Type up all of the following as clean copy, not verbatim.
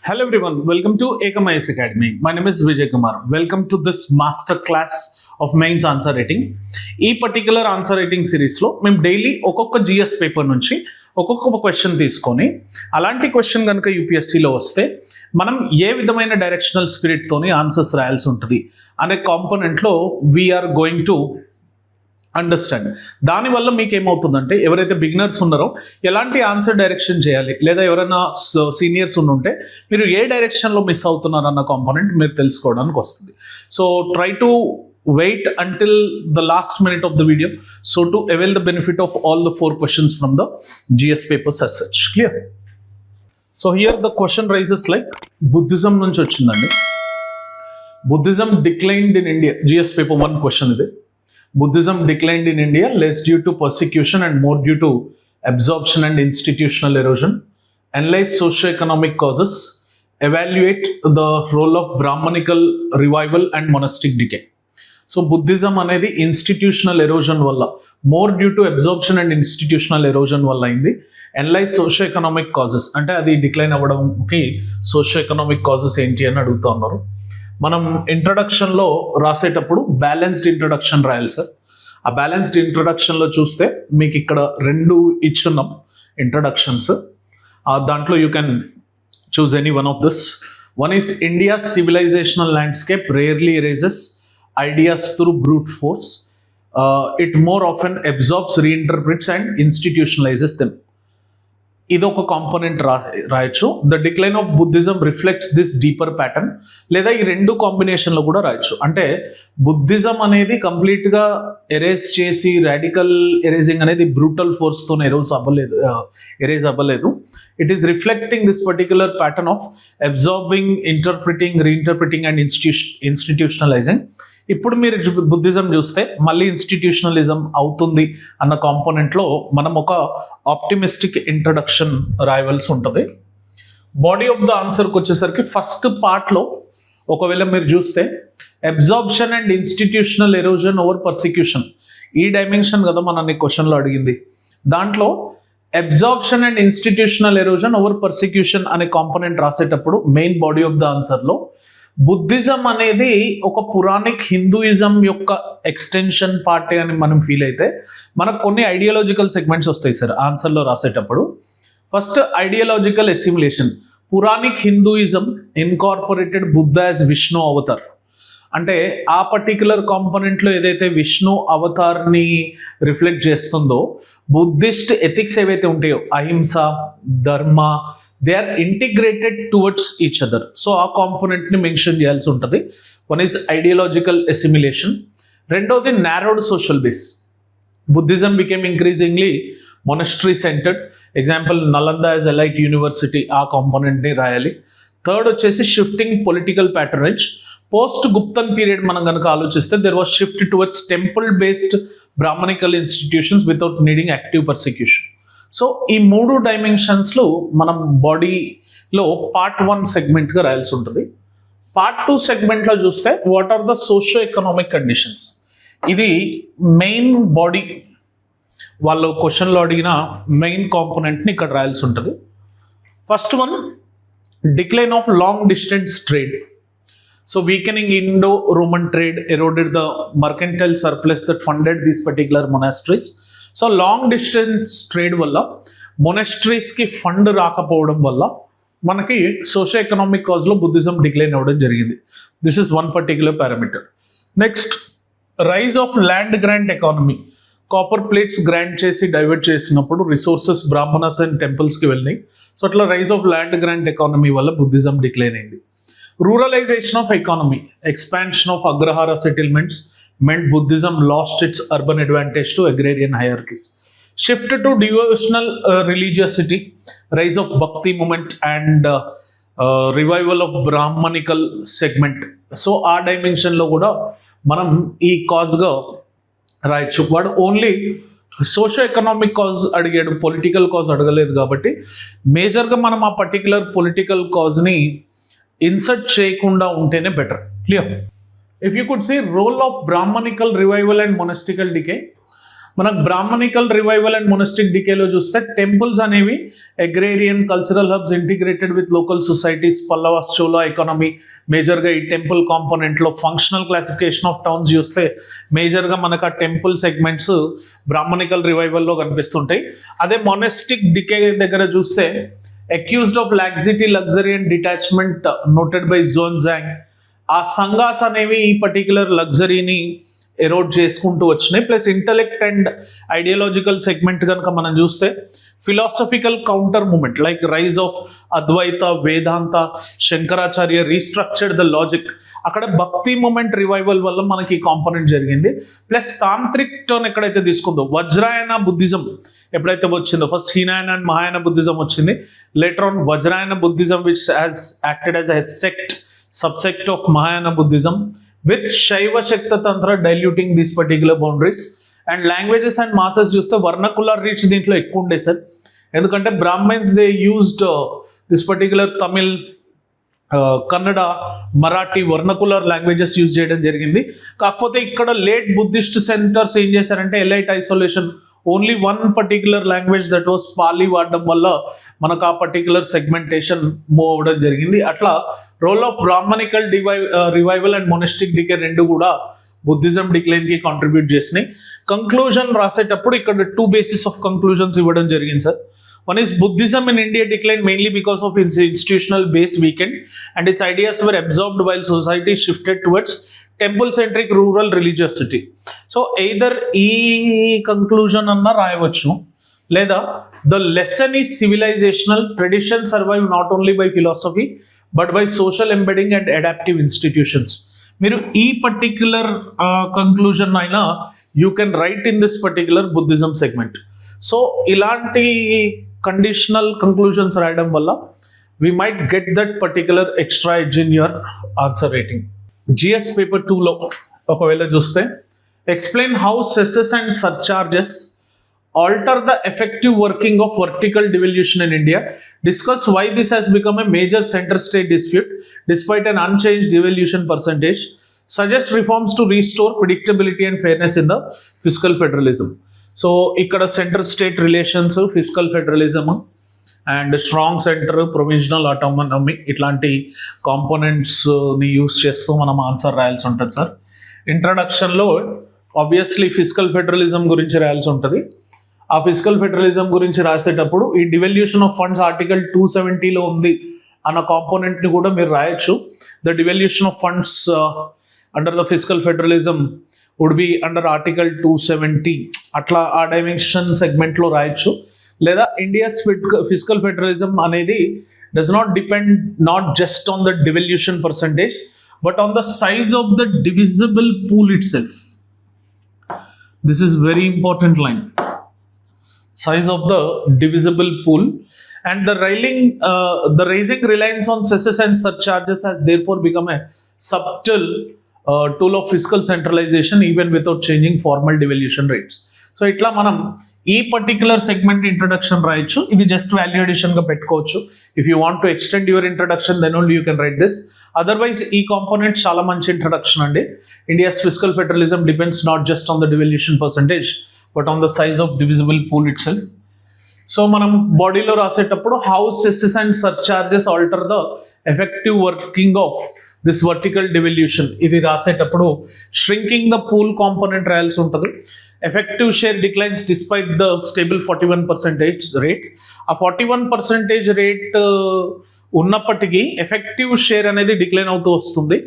Hello everyone, welcome to Ekam Academy. My name is Vijay Kumar. Welcome to this master class of Mains Answer Writing. ఈ particular answer writing సిరీస్లో మేము daily ఒక్కొక్క GS paper నుంచి ఒక్కొక్క question తీసుకొని అలాంటి question కనుక యూపీఎస్సీలో వస్తే మనం ఏ విధమైన డైరెక్షనల్ స్పిరిట్తోని ఆన్సర్స్ రాయాల్సి ఉంటుంది అనే కాంపోనెంట్లో వీఆర్ గోయింగ్ టు అండర్స్టాండ్. దానివల్ల మీకు ఏమవుతుందంటే ఎవరైతే బిగినర్స్ ఉన్నారో ఎలాంటి ఆన్సర్ డైరెక్షన్ చేయాలి, లేదా ఎవరైనా సీనియర్స్ ఉంటే మీరు ఏ డైరెక్షన్లో మిస్ అవుతున్నారు అన్న కాంపోనెంట్ మీరు తెలుసుకోవడానికి వస్తుంది. So try to wait until the last minute of the video so to avail the benefit of all the 4 questions from the GS papers as such. Clear? So here the question rises like Buddhism nunchi ochindandi. Buddhism declined in India. GS paper 1 question ide. Buddhism declined in India less due to persecution and more due to absorption and institutional erosion. Analyze socio-economic causes. Evaluate the role of Brahmanical revival and monastic decay. So Buddhism అనేది institutional erosion వల్ల, more due to absorption and institutional erosion వల్ల అయింది. Analyse socio economic causes అంటే అది decline అవ్వడంకి socio economic causes ఏంటి అని అడుగుతూ ఉన్నారు. మనం ఇంట్రడక్షన్లో రాసేటప్పుడు బ్యాలెన్స్డ్ ఇంట్రడక్షన్ రాయాలి సార్. ఆ బ్యాలెన్స్డ్ ఇంట్రడక్షన్లో చూస్తే మీకు ఇక్కడ 2 ఇచ్చున్నాం ఇంట్రడక్షన్స్. దాంట్లో you can choose any one of this. One is India civilisational landscape rarely erases ideas through brute force. It more often absorbs, reinterprets and institutionalizes them. ఇది ఒక కాంపోనెంట్ రాయొచ్చు. The decline of Buddhism reflects this deeper pattern, లేదా ఈ 2 కాంబినేషన్లో కూడా రాయొచ్చు. అంటే Buddhism అనేది కంప్లీట్గా ఎరేజ్ చేసి రాడికల్ ఎరేజింగ్ అనేది బ్రూటల్ ఫోర్స్తో ఎరేజ్ అవ్వలేదు. It is reflecting this particular pattern of absorbing, interpreting, reinterpreting and institutionalising. ఇప్పుడు మీరు బుద్ధిజం చూస్తే మళ్ళీ ఇన్స్టిట్యూషనలిజం అవుతుంది అన్న కాంపోనెంట్లో మనం ఒక ఆప్టిమిస్టిక్ ఇంట్రడక్షన్ రాయవలసి ఉంటుంది. బాడీ ఆఫ్ ద ఆన్సర్కి వచ్చేసరికి ఫస్ట్ పార్ట్లో ఒకవేళ మీరు చూస్తే absorption and institutional erosion over persecution, ఈ డైమెన్షన్ కదా మనల్ని క్వశ్చన్లో అడిగింది. దాంట్లో absorption and institutional erosion over persecution అనే కాంపోనెంట్ రాసేటప్పుడు మెయిన్ బాడీ ఆఫ్ ద ఆన్సర్లో బుద్ధిజం అనేది ఒక పురాణిక్ హిందూయిజం యొక్క ఎక్స్టెన్షన్ పార్టీ అని మనం ఫీల్ అయితే మనకు కొన్ని ఐడియాలజికల్ సెగ్మెంట్స్ వస్తాయి సార్ ఆన్సర్లో రాసేటప్పుడు. First ideological assimilation. Puranic Hinduism incorporated Buddha as Vishnu avatar. అంటే ఆ పర్టిక్యులర్ కాంపోనెంట్లో ఏదైతే విష్ణు అవతార్ని రిఫ్లెక్ట్ చేస్తుందో బుద్ధిస్ట్ ఎథిక్స్ ఏవైతే ఉంటాయో ahimsa, dharma, they are integrated towards each other. So ఆ కాంపోనెంట్ని మెన్షన్ చేయాల్సి ఉంటుంది. One is ideological assimilation. రెండోది narrowed social base. Buddhism became increasingly monastery centred. Example Nalanda as elite university, ఆ కాంపోనెంట్ని రాయాలి. థర్డ్ వచ్చేసి shifting political patronage. Post Guptan period మనం కనుక ఆలోచిస్తే there was shift towards temple based Brahmanical institutions without needing active persecution. So ఈ 3 డైమెన్షన్స్లో మనం బాడీలో పార్ట్ 1 సెగ్మెంట్గా రాయాల్సి ఉంటుంది. పార్ట్ 2 సెగ్మెంట్లో చూస్తే what are the socio economic conditions. ఇది మెయిన్ బాడీ వాళ్ళు క్వశ్చన్లో అడిగిన మెయిన్ కాంపోనెంట్ని ఇక్కడ రాయాల్సి ఉంటుంది. First one, decline of long distance trade. So weakening Indo Roman trade eroded the mercantile surplus that funded these particular monasteries. So long distance trade వల్ల మొనాస్ట్రీస్కి ఫండ్ రాకపోవడం వల్ల మనకి సోషియో ఎకనామిక్ కాజ్లో బుద్ధిజం డిక్లైన్ అవ్వడం జరిగింది. This is one particular parameter. Next, rise of land grant economy. Copper plates grant చేసి divert చేసినప్పుడు రిసోర్సెస్ బ్రాహ్మణస్ అండ్ టెంపుల్స్కి వెళ్ళినాయి. సో అట్లా rise of land grant economy వల్ల బుద్ధిజం డిక్లైన్ అయింది. Ruralisation of economy, expansion of agrahara settlements meant Buddhism lost its urban advantage to agrarian hierarchies. Shift to devotional religiosity, rise of Bhakti movement and revival of Brahmanical segment. So ఆ డైమెన్షన్లో కూడా మనం ఈ కాజ్గా రాయొచ్చు. వాడు only socio economic cause అడిగాడు, political cause అడగలేదు. కాబట్టి మేజర్గా మనం ఆ పర్టికులర్ పొలిటికల్ కాజ్ని ఇన్సర్ట్ చేయకుండా ఉంటేనే better. Clear? If you could see role of Brahmanical revival and monastical decay, మనకు బ్రాహ్మణికల్ రివైవల్ అండ్ మొనస్టిక్ డికేలో చూస్తే టెంపుల్స్ అనేవి agrarian cultural hubs integrated with local societies, Pallavas Chola economy మేజర్గా ఈ టెంపుల్ కాంపోనెంట్లో. ఫంక్షనల్ క్లాసిఫికేషన్ ఆఫ్ టౌన్స్ చూస్తే మేజర్గా మనకు ఆ టెంపుల్ సెగ్మెంట్స్ బ్రాహ్మణికల్ రివైవల్లో కనిపిస్తుంటాయి. అదే మొనస్టిక్ డికే దగ్గర చూస్తే accused of laxity, luxury and detachment noted by Xuanzang. ఆ సంఘాస్ అనేవి ఈ పర్టిక్యులర్ లగ్జరీని ఎరోడ్ చేసుకుంటూ వచ్చినాయి. Plus intellect and ideological segment కనుక మనం చూస్తే philosophical counter movement like rise of Advaita, Vedanta, Shankaracharya restructured the logic. అక్కడ భక్తి మూమెంట్ రివైవల్ వల్ల మనకి కాంపోనెంట్ జరిగింది. ప్లస్ తాంత్రిక్ టర్న్ ఎక్కడైతే తీసుకుందో వజ్రాయన బుద్ధిజం ఎప్పుడైతే వచ్చిందో, first Hinayana and Mahayana Buddhism వచ్చింది, later on వజ్రాయన Buddhism which has acted as a sect, subsect of Mahayana Buddhism, with Shaiva Shakta Tantra diluting these particular boundaries. And languages and masses చూస్తే vernacular reach దీంట్లో ఎక్కువ ఉండే sir. ఎందుకంటే Brahmans they used this particular Tamil, Kannada, Marathi vernacular languages use చేయడం జరిగింది. కాకపోతే ఇక్కడ late Buddhist centres ఏం చేశారంటే elite isolation, only one particular language that was Pali వాడడం వల్ల మనకు ఆ పర్టిక్యులర్ సెగ్మెంటేషన్ మూవ్ అవ్వడం జరిగింది. అట్లా role of Brahmanical revival and monastic decay రెండు కూడా బుద్ధిజం డిక్లైన్కి కాంట్రిబ్యూట్ చేసినాయి. కంక్లూజన్ రాసేటప్పుడు ఇక్కడ 2 బేసిస్ ఆఫ్ కంక్లూజన్స్ ఇవ్వడం జరిగింది sir. One is Buddhism in India declined mainly because of its institutional base weakened and its ideas were absorbed while society shifted towards temple-centric rural religiosity. So either ఈ conclusion అన్న రాయవచ్చు, లేదా the lesson is civilizational, tradition survive not only by philosophy but by social embedding and adaptive institutions. మీరు ఈ particular conclusion అయినా you can write in this particular Buddhism segment. So ఇలాంటి conditional conclusions రాయడం వల్ల we might get that particular extra edge in your answer writing. GS paper 2లో ఒకవేళ చూస్తే explain how cesses and surcharges alter the effective working of vertical devolution in India, discuss why this has become a major center state dispute despite an unchanged devolution percentage, suggest reforms to restore predictability and fairness in the fiscal federalism. So ikkada center state relations, fiscal federalism and strong center, provisional autonomy ఇట్లాంటి components ని use చేస్తూ మనం answer రాయాల్సి ఉంటుంది sir. ఇంట్రడక్షన్లో obviously physical federalism గురించి రాయాల్సి ఉంటుంది. ఆ ఫిజికల్ ఫెడరలిజం గురించి రాసేటప్పుడు ఈ డివల్యూషన్ ఆఫ్ ఫండ్స్ ఆర్టికల్ 270లో ఉంది అన్న కాంపోనెంట్ని కూడా మీరు రాయొచ్చు. The devolution of funds under the physical federalism would be under article 270, అట్లా ఆ డైమెన్షన్ సెగ్మెంట్లో రాయొచ్చు. లేదా ఇండియాస్ ఫిజికల్ ఫెడరలిజం అనేది does not depend not just on the devolution percentage but on the size of the divisible pool it self. This is very important line. Size of the divisible pool and the raising reliance on cesses and surcharges has therefore become a subtle tool of fiscal centralization even without changing formal devolution rates. So itla manam ee particular segment introduction రాయొచ్చు. ఇది just value addition గా పెట్టుకోవచ్చు. If you want to extend your introduction then only you can write this. Otherwise ఈ component చాలా మంచి introduction అండి. India's fiscal federalism depends not just on the devolution percentage but on the size of divisible pool itself. So మనం బాడీలో రాసేటప్పుడు how cesses and surcharges alter the effective working of this vertical devolution, ఇది రాసేటప్పుడు shrinking the pool component రాయాల్సి ఉంటుంది. Effective share declines despite the stable 41% rate. ఆ 41% rate ఉన్నప్పటికీ effective share అనేది డిక్లైన్ అవుతూ వస్తుంది.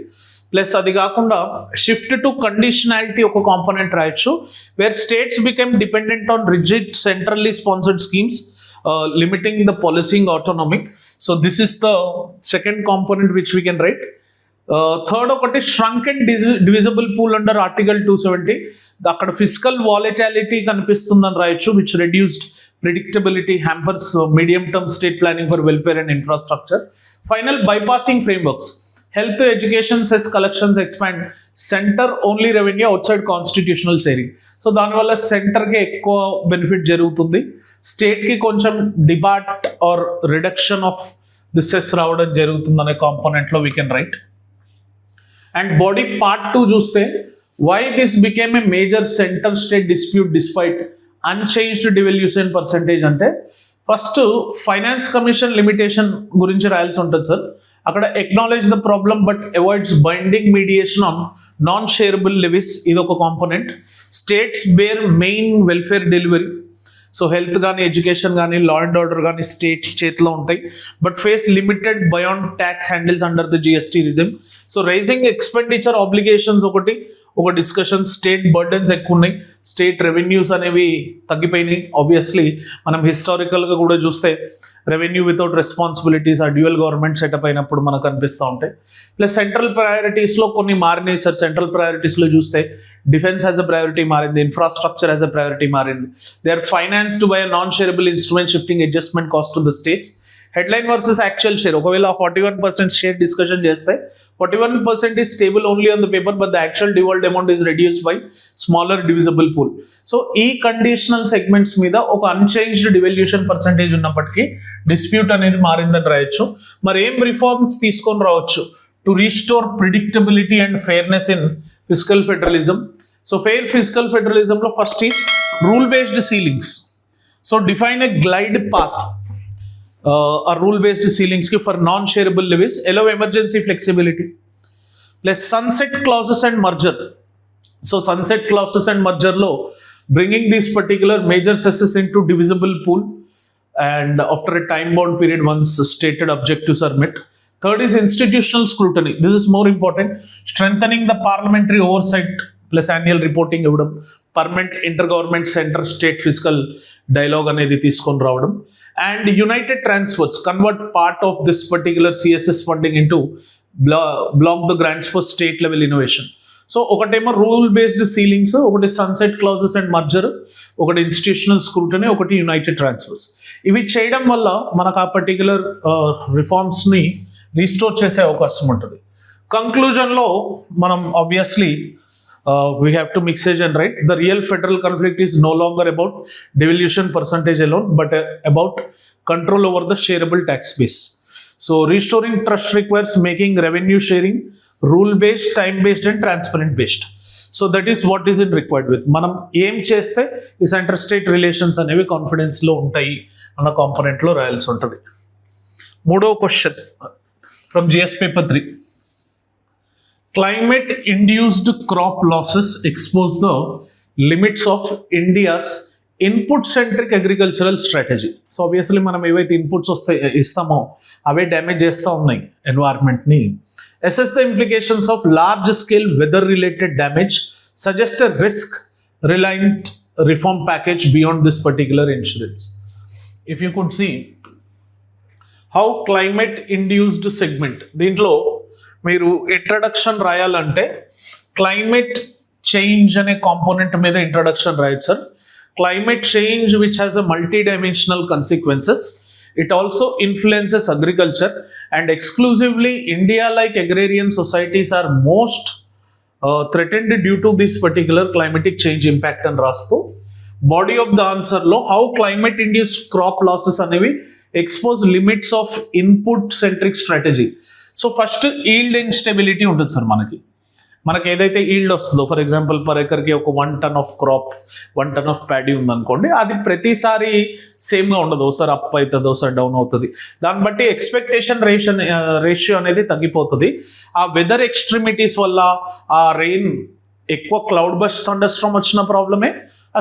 ప్లస్ అది కాకుండా షిఫ్ట్ టు కండిషనాలిటీ ఒక కాంపోనెంట్ రాయొచ్చు, where states become dependent on rigid centrally sponsored schemes limiting the policing autonomic. So this is the second component which we can write. Third ఒకటి shrunk and divisible pool under article 270, అక్కడ physical volatility కనిపిస్తుందని రాయొచ్చు, which reduced predictability hampers medium term state planning for welfare and infrastructure. Final bypassing frameworks, health, education, cess collections expand, center only revenue outside constitutional sharing. So దానివల్ల సెంటర్కి ఎక్కువ benefit జరుగుతుంది, స్టేట్కి కొంచెం debate or reduction of the cess రావడం జరుగుతుంది అనే కాంపోనెంట్లో we can write. And body part 2 చూస్తే Why this became a major center state dispute despite unchanged devolution percentage అంటే ఫస్ట్ ఫైనాన్స్ కమిషన్ లిమిటేషన్ గురించి రాయాల్సి ఉంటుంది సార్. అక్కడ acknowledge the problem but avoids binding mediation on non shareable levies, ఇది ఒక component. States bear main welfare delivery, so health కానీ education కానీ law and order కానీ స్టేట్స్ చేతిలో ఉంటాయి, but face limited buoyant tax handles under the GST regime. So rising expenditure obligations ఒక discussion. State burdens ఎక్కువ ఉన్నాయి, స్టేట్ రెవెన్యూస్ అనేవి తగ్గిపోయినాయి. ఆబ్వియస్లీ మనం హిస్టారికల్గా కూడా చూస్తే రెవెన్యూ వితౌట్ రెస్పాన్సిబిలిటీస్ ఆ డ్యూయల్ గవర్నమెంట్ సెటప్ అయినప్పుడు మనకు కనిపిస్తూ ఉంటాయి. ప్లస్ సెంట్రల్ ప్రయారిటీస్లో కొన్ని మారినాయి సార్. సెంట్రల్ ప్రయారిటీస్లో చూస్తే డిఫెన్స్ యాజ్ అ ప్రయారిటీ మారింది, ఇన్ఫ్రాస్ట్రక్చర్ యాజ్ అ ప్రయారిటీ మారింది. They are financed by a non shareable instrument shifting adjustment cost to the states. Headline versus actual share, ఒకవేళ 41% షేర్ డిస్కషన్ చేస్తే 41% is stable only on the paper, but the actual devolved amount is reduced by smaller divisible pool. So ఈ conditional segments మీద ఒక unchanged devolution percentage ఉన్నప్పటికీ dispute అనేది మారిందని రాయొచ్చు. మరి ఏం రిఫార్మ్స్ తీసుకొని రావచ్చు to restore predictability and fairness in fiscal federalism. So fair fiscal ఫెడరలిజంలో first is rule based ceilings. So define a glide path or rule based ceilings for non shareable levies, allow emergency flexibility. Plus sunset clauses and merger. So sunset clauses and merger law, bringing these particular major cesses into divisible pool and after a time bound period once stated objectives are met. Third is institutional scrutiny. This is more important, strengthening the parliamentary oversight plus annual reporting ఇవ్వడం, permanent inter government centre state physical dialogue అనేది తీసుకొని రావడం. And united transfers, convert part of this particular CSS funding into block the grants for state level innovation. So ఒకటేమో rule based ceilings, ఒకటి sunset clauses and merger, ఒకటి institutional scrutiny, ఒకటి United transfers. ఇవి చేయడం వల్ల మనకు ఆ పర్టిక్యులర్ రిఫార్మ్స్ని రీస్టోర్ చేసే అవకాశం ఉంటుంది. కంక్లూజన్లో మనం obviously we have to mix it and write the real federal conflict is no longer about devolution percentage alone, but about control over the shareable tax base. So restoring trust requires making revenue sharing rule based, time based and transparent based. So that is what is it required with. మనం ఏం చేస్తే ఈ centre state relations అనేవి కాన్ఫిడెన్స్లో ఉంటాయి అన్న కాంపోనెంట్లో రాయాల్సి ఉంటుంది. మూడవ question from GS paper 3. Climate-induced crop losses expose the limits of India's input-centric agricultural strategy. So obviously మనం ఏవైతే ఇన్పుట్స్ ఇస్తామో అవే డ్యామేజ్ చేస్తూ ఉన్నాయి ఎన్వైర్న్మెంట్ని. Assess the implications of large-scale weather-related damage, suggest a risk-reliant reform package beyond this particular insurance. If you could see how climate-induced segment, దీంట్లో మీరు introduction రాయాలంటే climate change అనే component మీద ఇంట్రడక్షన్ రాయొచ్చు sir. Climate change which has a multidimensional consequences. It also influences agriculture and exclusively India like agrarian societies are most threatened due to this particular climatic change impact అని రాస్తూ body of the ఆన్సర్లో how climate induced crop losses అనేవి expose limits of input centric strategy. So first yield instability ఉంటుంది sir. మనకి ఏదైతే yield వస్తుందో, for example per ఎకర్కి ఒక 1 ton of crop, 1 ton of paddy ఉందనుకోండి, అది ప్రతిసారి సేమ్గా ఉండదు. ఒకసారి అప్ అవుతుంది, ఒకసారి డౌన్ అవుతుంది. దాన్ని బట్టి ఎక్స్పెక్టేషన్ రేషియో అనేది తగ్గిపోతుంది. ఆ వెదర్ ఎక్స్ట్రీమిటీస్ వల్ల ఆ రెయిన్ ఎక్కువ క్లౌడ్ బస్ట్ థండర్స్టార్మ్ వచ్చిన ప్రాబ్లమే,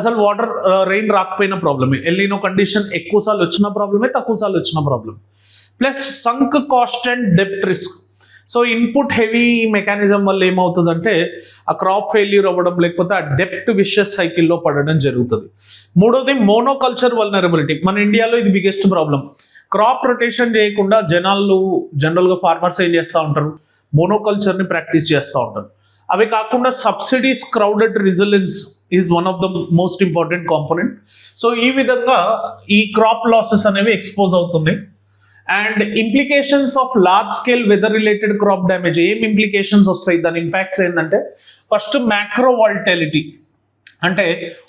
అసలు వాటర్ రెయిన్ రాకపోయిన ప్రాబ్లమే, ఎల్నినో కండిషన్ ఎక్కువ సార్లు వచ్చిన ప్రాబ్లమే, తక్కువ సార్లు వచ్చిన problem. Plus sunk cost and డెప్ట్ risk. So input heavy mechanism వల్ల ఏమవుతుందంటే ఆ క్రాప్ ఫెయిల్యూర్ అవ్వడం, లేకపోతే ఆ డెప్ట్ విషియస్ సైకిల్లో పడడం జరుగుతుంది. మూడోది మోనోకల్చర్ వల్నరబిలిటీ. మన ఇండియాలో ఇది బిగ్గెస్ట్ ప్రాబ్లం. క్రాప్ రొటేషన్ చేయకుండా జనరల్గా ఫార్మర్స్ ఏం చేస్తూ ఉంటారు, మోనోకల్చర్ని ప్రాక్టీస్ చేస్తూ ఉంటారు. అవి కాకుండా subsidies crowded resilience is one of the most important component. So ఈ విధంగా ఈ క్రాప్ లాసెస్ అనేవి ఎక్స్పోజ్ అవుతున్నాయి. And implications of large scale weather related crop damage. ఏం ఇంప్లికేషన్స్ వస్తాయి, దాని ఇంపాక్ట్స్ ఏంటంటే ఫస్ట్ మ్యాక్రో వాల్టాలిటీ అంటే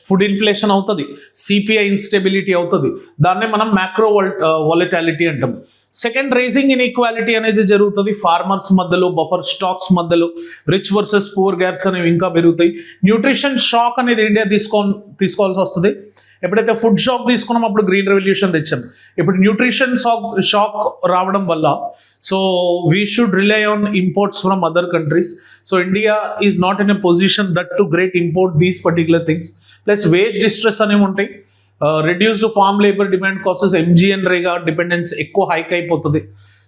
ఫుడ్ ఇన్ఫ్లేషన్ అవుతుంది, సిపిఐ ఇన్స్టెబిలిటీ అవుతుంది, దాన్నే మనం మ్యాక్రో వాలటాలిటీ అంటాం. సెకండ్, రైజింగ్ ఇన్ఈక్వాలిటీ అనేది జరుగుతుంది. ఫార్మర్స్ మధ్యలో, బఫర్ స్టాక్స్ మధ్యలో రిచ్ వర్సెస్ పూర్ గ్యాప్స్ అనేవి ఇంకా పెరుగుతాయి. న్యూట్రిషన్ షాక్ అనేది ఇండియా తీసుకోవాల్సి వస్తుంది. ఎప్పుడైతే ఫుడ్ షాక్ తీసుకున్నాం అప్పుడు గ్రీన్ రెవల్యూషన్ తెచ్చాం. ఇప్పుడు న్యూట్రిషన్ షాక్ రావడం వల్ల so we should rely on imports from other countries. So India is not in a position that to great import these particular things. Plus wage distress అనేవి ఉంటాయి. Reduced farm labour demand causes MGNREGA dependence ఎక్కువ hike అయిపోతుంది.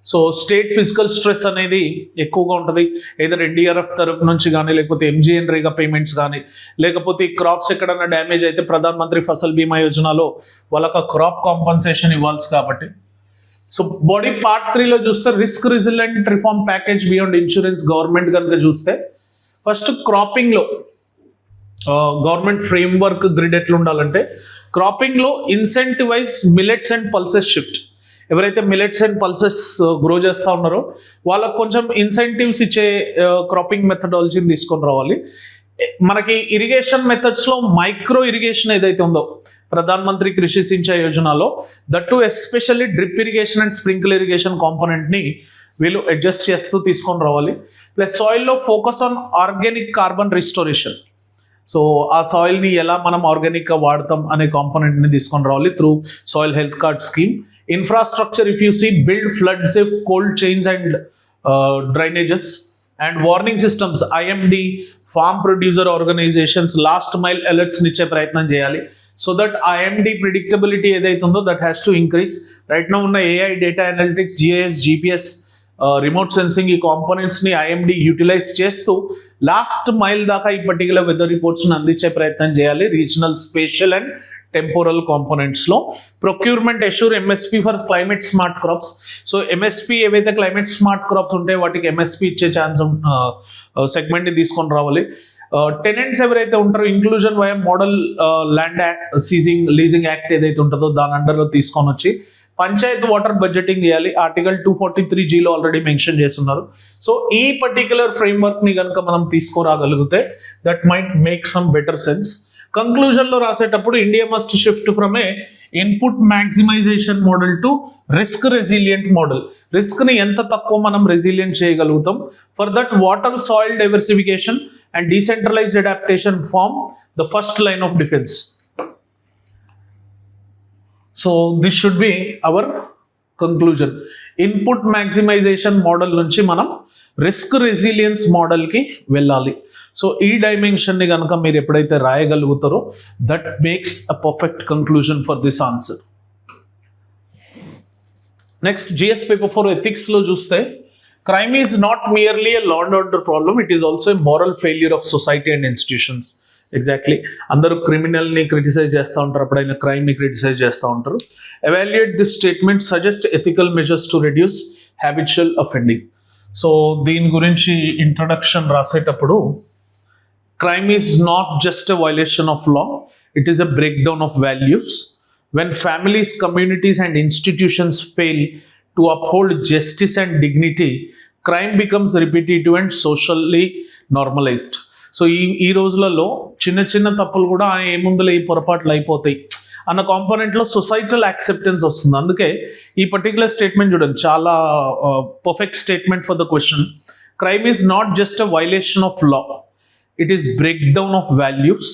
So state physical stress అనేది ఎక్కువగా ఉంటుంది. ఏదైనా NDRF తరఫు నుంచి కానీ, లేకపోతే ఎంజీఎన్ రేగా పేమెంట్స్ కానీ, లేకపోతే క్రాప్స్ ఎక్కడన్నా డ్యామేజ్ అయితే ప్రధాన మంత్రి ఫసల్ బీమా యోజనలో వాళ్ళకి క్రాప్ కాంపన్సేషన్ ఇవ్వాల్సి కాబట్టి. సో బాడీ పార్ట్ 3లో చూస్తే risk resilient reform package beyond insurance government కనుక చూస్తే ఫస్ట్ క్రాపింగ్లో గవర్నమెంట్ ఫ్రేమ్వర్క్ గ్రిడ్ ఎట్లా ఉండాలంటే క్రాపింగ్లో incentivise millets and pulses shift. ఎవరైతే మిలెట్స్ అండ్ పల్సెస్ గ్రో చేస్తూ ఉన్నారో వాళ్ళకు కొంచెం ఇన్సెంటివ్స్ ఇచ్చే క్రాపింగ్ మెథడాలజీని తీసుకొని రావాలి. మనకి ఇరిగేషన్ మెథడ్స్లో మైక్రో ఇరిగేషన్ ఏదైతే ఉందో ప్రధాన మంత్రి కృషి సించాయ్ యోజనలో that especially drip irrigation and sprinkle irrigation కాంపోనెంట్ని వీళ్ళు అడ్జస్ట్ చేస్తూ తీసుకొని రావాలి. ప్లస్ సాయిల్లో focus on organic carbon restoration. So ఆ సాయిల్ని ఎలా మనం ఆర్గానిక్గా వాడతాం అనే కాంపోనెంట్ని తీసుకొని రావాలి through soil health card scheme. Infrastructure, if you see, build flood safe cold chains and drainages, and warning systems, IMD, farm producer organizations, last mile alerts niche prayatnam cheyali so that IMD predictability edaithe undo that has to increase. Right now unna AI, data analytics, GIS, GPS, remote sensing ఈ components ని IMD utilise చేస్తూ last mile దాకా ఈ particular weather reports ని అందించే ప్రయత్నం చేయాలి regional, spatial and temporal కాంపోనెంట్స్లో. Procurement assure MSP for climate smart crops. So MSP ఏవైతే క్లైమేట్ స్మార్ట్ క్రాప్స్ ఉంటాయో వాటికి ఎంఎస్పీ ఇచ్చే ఛాన్స్ సెగ్మెంట్ని తీసుకొని రావాలి. టెనెంట్స్ ఎవరైతే ఉంటారో inclusion via model land seizing leasing act ఏదైతే ఉంటుందో దాని అండర్లో తీసుకొని వచ్చి పంచాయత్ వాటర్ బడ్జెటింగ్ చేయాలి. ఆర్టికల్ 243Gలో ఆల్రెడీ మెన్షన్ చేస్తున్నారు. సో ఈ పర్టికులర్ ఫ్రేమ్వర్క్ని కనుక మనం తీసుకురాగలిగితే that might make some better sense. కంక్లూజన్లో రాసేటప్పుడు India must shift from a input maximisation model to risk resilient model. రిస్క్ని ఎంత తక్కువ మనం రెసిలియంట్ చేయగలుగుతాం. For that water soil diversification and decentralised adaptation form the first line of defence. So this should be our conclusion. Input maximisation model నుంచి మనం risk resilience మోడల్కి వెళ్ళాలి. So ఈ డైమెన్షన్ని కనుక మీరు ఎప్పుడైతే రాయగలుగుతారో that makes a perfect conclusion for this answer. Next GS paper 4 ఎథిక్స్లో చూస్తే crime is not merely a law and order problem, it is also a moral failure of society and institutions. Exactly అందరూ క్రిమినల్ని criticise చేస్తూ ఉంటారు, అప్పుడైనా క్రైమ్ని criticise చేస్తూ ఉంటారు. Evaluate this statement, suggest ethical measures to reduce habitual offending. So దీని గురించి introduction రాసేటప్పుడు crime is not just a violation of law, it is a breakdown of values. When families, communities and institutions fail to uphold justice and dignity, crime becomes repetitive and socially normalized. So ఈ రోజులలో చిన్న చిన్న తప్పులు కూడా ఏముందులో ఈ పొరపాట్లు అయిపోతాయి అన్న కాంపోనెంట్లో సొసైటల్ యాక్సెప్టెన్స్ వస్తుంది. అందుకే ఈ పర్టికులర్ స్టేట్మెంట్ చూడండి, చాలా perfect statement for the question. Crime is not just a violation of law, it is breakdown of values,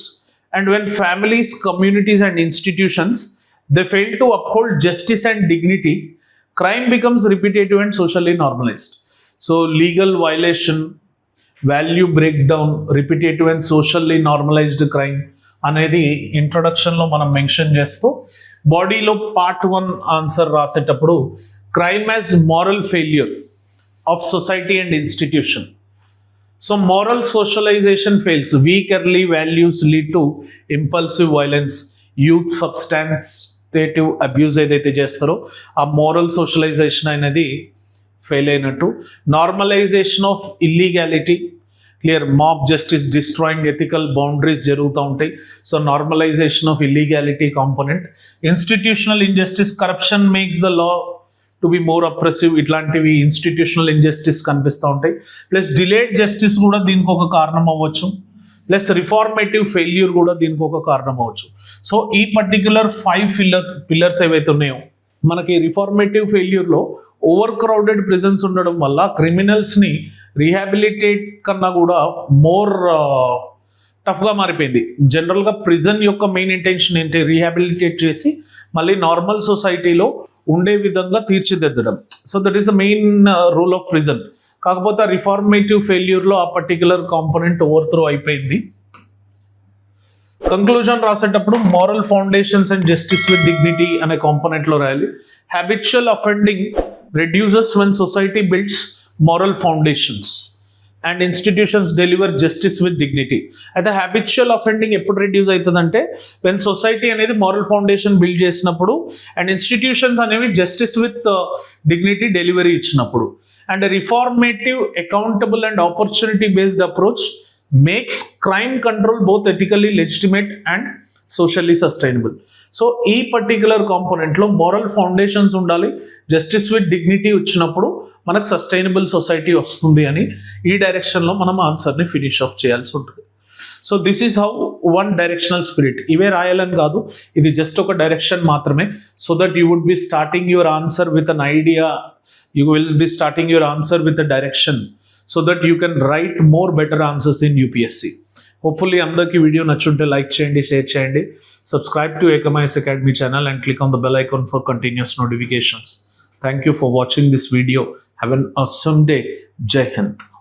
and when families, communities and institutions they fail to uphold justice and dignity, crime becomes repetitive and socially normalized. So legal violation, value breakdown, repetitive and socially normalized crime అనేది ఇంట్రొడక్షన్లో మనం mention చేస్తూ బాడీలో part 1 answer రాసేటప్పుడు crime as moral failure of society and institution. So moral socialization fails. Weak early values lead to impulsive violence. Youth substantive abuse ఏదైతే చేస్తారో ఆ moral socialization అనేది fail అయినట్టు. Normalization of illegality, clear, mob justice destroying ethical boundaries జరుగుతూ ఉంటాయి. So normalization of illegality component. Institutional injustice, corruption makes the law to be more oppressive, ఇట్లాంటివి institutional injustice కనిపిస్తూ ఉంటాయి. ప్లస్ డిలేడ్ జస్టిస్ కూడా దీనికి ఒక కారణం అవ్వచ్చు. ప్లస్ రిఫార్మేటివ్ ఫెయిల్యూర్ కూడా దీనికి ఒక కారణం అవ్వచ్చు. సో ఈ పర్టిక్యులర్ 5 పిల్లర్స్ ఏవైతే ఉన్నాయో మనకి రిఫార్మేటివ్ ఫెయిల్యూర్లో ఓవర్ క్రౌడెడ్ ప్రిజన్స్ ఉండడం వల్ల క్రిమినల్స్ని రీహాబిలిటేట్ కన్నా కూడా మోర్ టఫ్గా మారిపోయింది. జనరల్గా ప్రిజన్ యొక్క మెయిన్ ఇంటెన్షన్ ఏంటి, రీహాబిలిటేట్ చేసి మళ్ళీ నార్మల్ సొసైటీలో ఉండే విధంగా తీర్చిదిద్దడం. So that is the main rule of prison. కాకపోతే ఆ రిఫార్మేటివ్ ఫెయిల్యూర్లో ఆ పర్టిక్యులర్ కాంపోనెంట్ ఓవర్త్రో అయిపోయింది. కంక్లూజన్ రాసేటప్పుడు moral foundations and justice with dignity అనే కాంపోనెంట్లో రాయాలి. Habitual offending reduces when society builds moral foundations and institutions deliver justice with dignity. అయితే habitual offending ఎప్పుడు reduce అవుతుందంటే వెన్ సొసైటీ అనేది మారల్ ఫౌండేషన్ బిల్డ్ చేసినప్పుడు and institutions అనేవి justice with dignity delivery ఇచ్చినప్పుడు. And reformative accountable and opportunity based approach makes crime control both ethically legitimate and socially sustainable. So ఈ particular కాంపోనెంట్లో moral foundations ఉండాలి, justice with dignity వచ్చినప్పుడు మనకు sustainable society వస్తుంది అని ఈ డైరెక్షన్లో మనం ఆన్సర్ని ఫినిష్ ఆఫ్ చేయాల్సి ఉంటుంది. So this is how one directional spirit. ఇవే రాయాలని కాదు, ఇది జస్ట్ ఒక డైరెక్షన్ మాత్రమే. So that you would be starting your answer with an idea, you will be starting your answer with a direction so that you can write more better answers in UPSC. Hopefully అందరికీ video నచ్చుంటే like చేయండి, share చేయండి. Subscribe to Ekam Academy channel and click on the bell icon for continuous notifications. Thank you for watching this video. Have an awesome day. Jai Hind.